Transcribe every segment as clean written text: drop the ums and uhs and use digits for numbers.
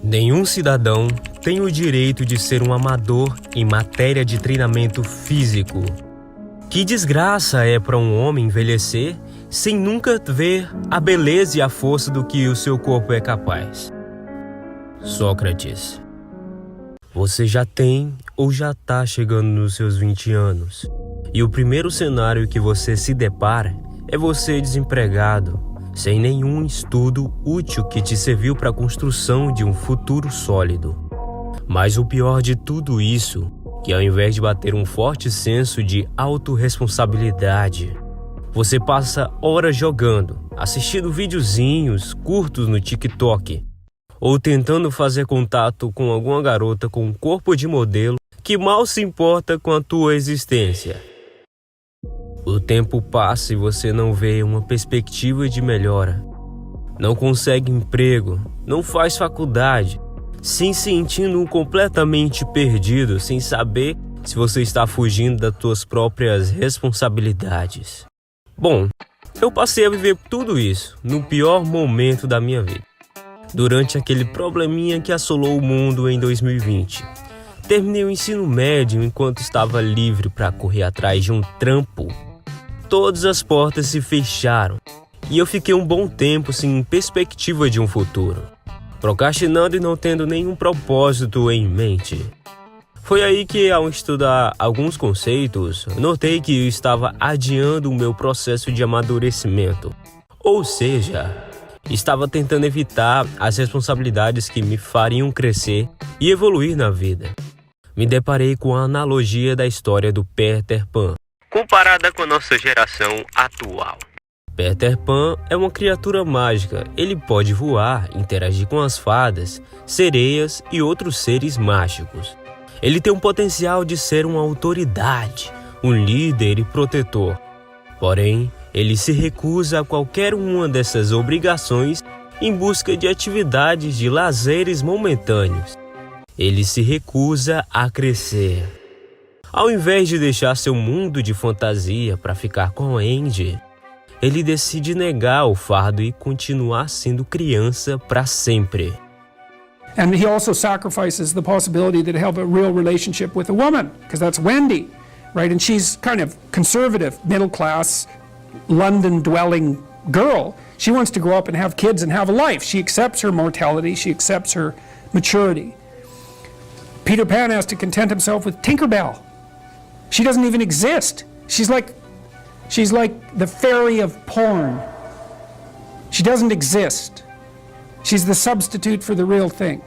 Nenhum cidadão tem o direito de ser um amador em matéria de treinamento físico. Que desgraça é para um homem envelhecer sem nunca ver a beleza e a força do que o seu corpo é capaz. Sócrates. Você já tem ou já está chegando nos seus 20 anos. E o primeiro cenário que você se depara é você desempregado, sem nenhum estudo útil que te serviu para a construção de um futuro sólido. Mas o pior de tudo isso, que ao invés de bater um forte senso de autorresponsabilidade, você passa horas jogando, assistindo videozinhos curtos no TikTok, ou tentando fazer contato com alguma garota com um corpo de modelo que mal se importa com a tua existência. O tempo passa e você não vê uma perspectiva de melhora. Não consegue emprego, não faz faculdade, se sentindo completamente perdido, sem saber se você está fugindo das suas próprias responsabilidades. Bom, eu passei a viver tudo isso no pior momento da minha vida, durante aquele probleminha que assolou o mundo em 2020. Terminei o ensino médio enquanto estava livre para correr atrás de um trampo. Todas as portas se fecharam e eu fiquei um bom tempo sem perspectiva de um futuro, procrastinando e não tendo nenhum propósito em mente. Foi aí que, ao estudar alguns conceitos, notei que eu estava adiando o meu processo de amadurecimento. Ou seja, estava tentando evitar as responsabilidades que me fariam crescer e evoluir na vida. Me deparei com a analogia da história do Peter Pan, comparada com a nossa geração atual. Peter Pan é uma criatura mágica. Ele pode voar, interagir com as fadas, sereias e outros seres mágicos. Ele tem um potencial de ser uma autoridade, um líder e protetor. Porém, ele se recusa a qualquer uma dessas obrigações em busca de atividades de lazeres momentâneos. Ele se recusa a crescer. Ao invés de deixar seu mundo de fantasia para ficar com a Andy, ele decide negar o fardo e continuar sendo criança para sempre. And he also sacrifices the possibility to have a real relationship with a woman, because that's Wendy, right? And she's kind of conservative, middle-class, London-dwelling girl. She wants to grow up and have kids and have a life. She accepts her mortality, she accepts her maturity. Peter Pan has to content himself with Tinkerbell. She doesn't even exist. She's like the fairy of porn. She doesn't exist. She's the substitute for the real thing.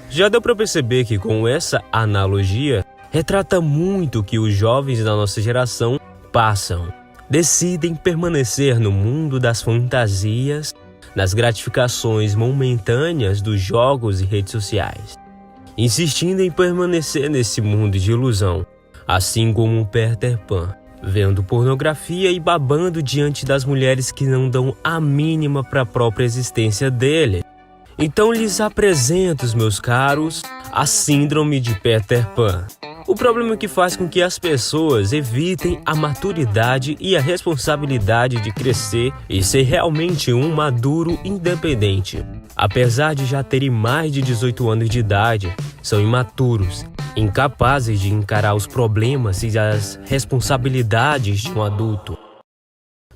Já deu para perceber que com essa analogia retrata muito o que os jovens da nossa geração passam. Decidem permanecer no mundo das fantasias, nas gratificações momentâneas dos jogos e redes sociais, insistindo em permanecer nesse mundo de ilusão, assim como o Peter Pan, vendo pornografia e babando diante das mulheres que não dão a mínima para a própria existência dele. Então lhes apresento, meus caros, a síndrome de Peter Pan. O problema que faz com que as pessoas evitem a maturidade e a responsabilidade de crescer e ser realmente um maduro independente. Apesar de já terem mais de 18 anos de idade, são imaturos, incapazes de encarar os problemas e as responsabilidades de um adulto.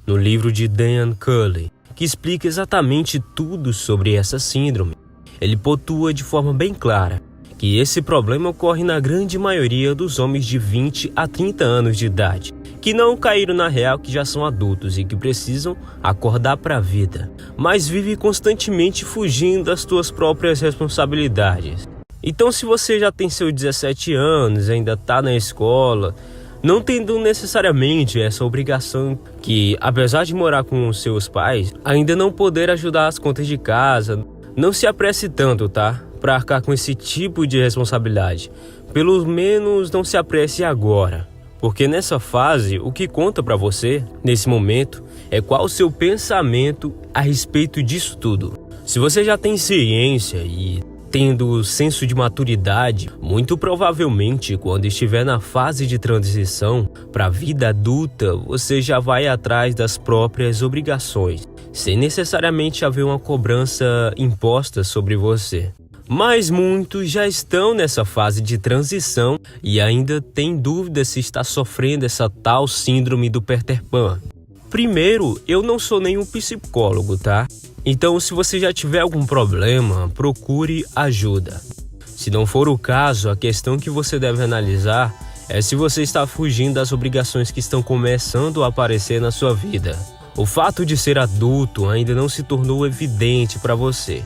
No livro de Dan Curley, que explica exatamente tudo sobre essa síndrome, ele pontua de forma bem clara que esse problema ocorre na grande maioria dos homens de 20 a 30 anos de idade, que não caíram na real, que já são adultos e que precisam acordar para a vida, mas vivem constantemente fugindo das suas próprias responsabilidades. Então, se você já tem seus 17 anos, ainda está na escola, não tendo necessariamente essa obrigação que, apesar de morar com seus pais, ainda não poder ajudar as contas de casa, não se apresse tanto, tá? Para arcar com esse tipo de responsabilidade. Pelo menos não se apresse agora, porque nessa fase o que conta para você, nesse momento, é qual o seu pensamento a respeito disso tudo. Se você já tem ciência e tendo senso de maturidade, muito provavelmente quando estiver na fase de transição para a vida adulta, você já vai atrás das próprias obrigações, sem necessariamente haver uma cobrança imposta sobre você. Mas muitos já estão nessa fase de transição e ainda têm dúvida se está sofrendo essa tal síndrome do Peter Pan. Primeiro, eu não sou nenhum psicólogo, tá? Então, se você já tiver algum problema, procure ajuda. Se não for o caso, a questão que você deve analisar é se você está fugindo das obrigações que estão começando a aparecer na sua vida. O fato de ser adulto ainda não se tornou evidente para você.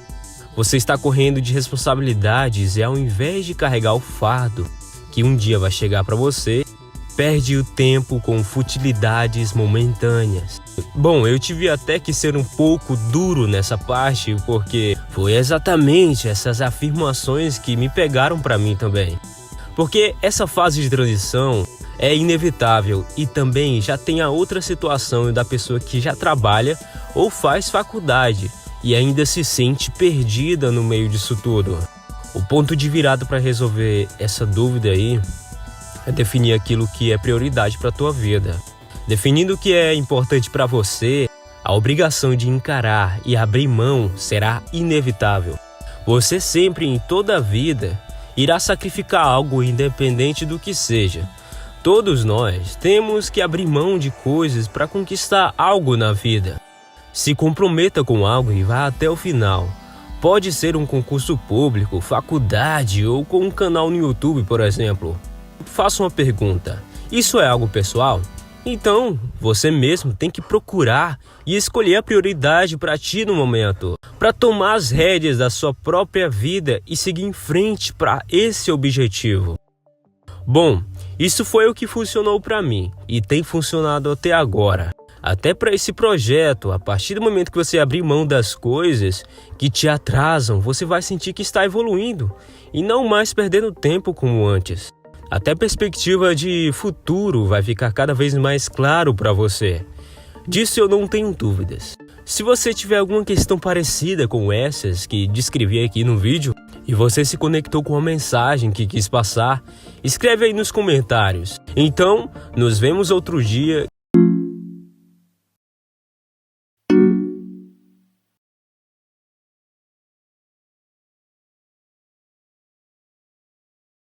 Você está correndo de responsabilidades e ao invés de carregar o fardo que um dia vai chegar para você, perde o tempo com futilidades momentâneas. Bom, eu tive até que ser um pouco duro nessa parte, porque foi exatamente essas afirmações que me pegaram para mim também. Porque essa fase de transição é inevitável e também já tem a outra situação da pessoa que já trabalha ou faz faculdade e ainda se sente perdida no meio disso tudo. O ponto de virada para resolver essa dúvida aí é definir aquilo que é prioridade para a tua vida. Definindo o que é importante para você, a obrigação de encarar e abrir mão será inevitável. Você sempre em toda a vida irá sacrificar algo independente do que seja. Todos nós temos que abrir mão de coisas para conquistar algo na vida. Se comprometa com algo e vá até o final. Pode ser um concurso público, faculdade ou com um canal no YouTube, por exemplo. Faça uma pergunta: isso é algo pessoal? Então, você mesmo tem que procurar e escolher a prioridade para ti no momento, para tomar as rédeas da sua própria vida e seguir em frente para esse objetivo. Bom, isso foi o que funcionou para mim e tem funcionado até agora. Até para esse projeto, a partir do momento que você abrir mão das coisas que te atrasam, você vai sentir que está evoluindo e não mais perdendo tempo como antes. Até a perspectiva de futuro vai ficar cada vez mais claro para você. Disso eu não tenho dúvidas. Se você tiver alguma questão parecida com essas que descrevi aqui no vídeo e você se conectou com a mensagem que quis passar, escreve aí nos comentários. Então, nos vemos outro dia.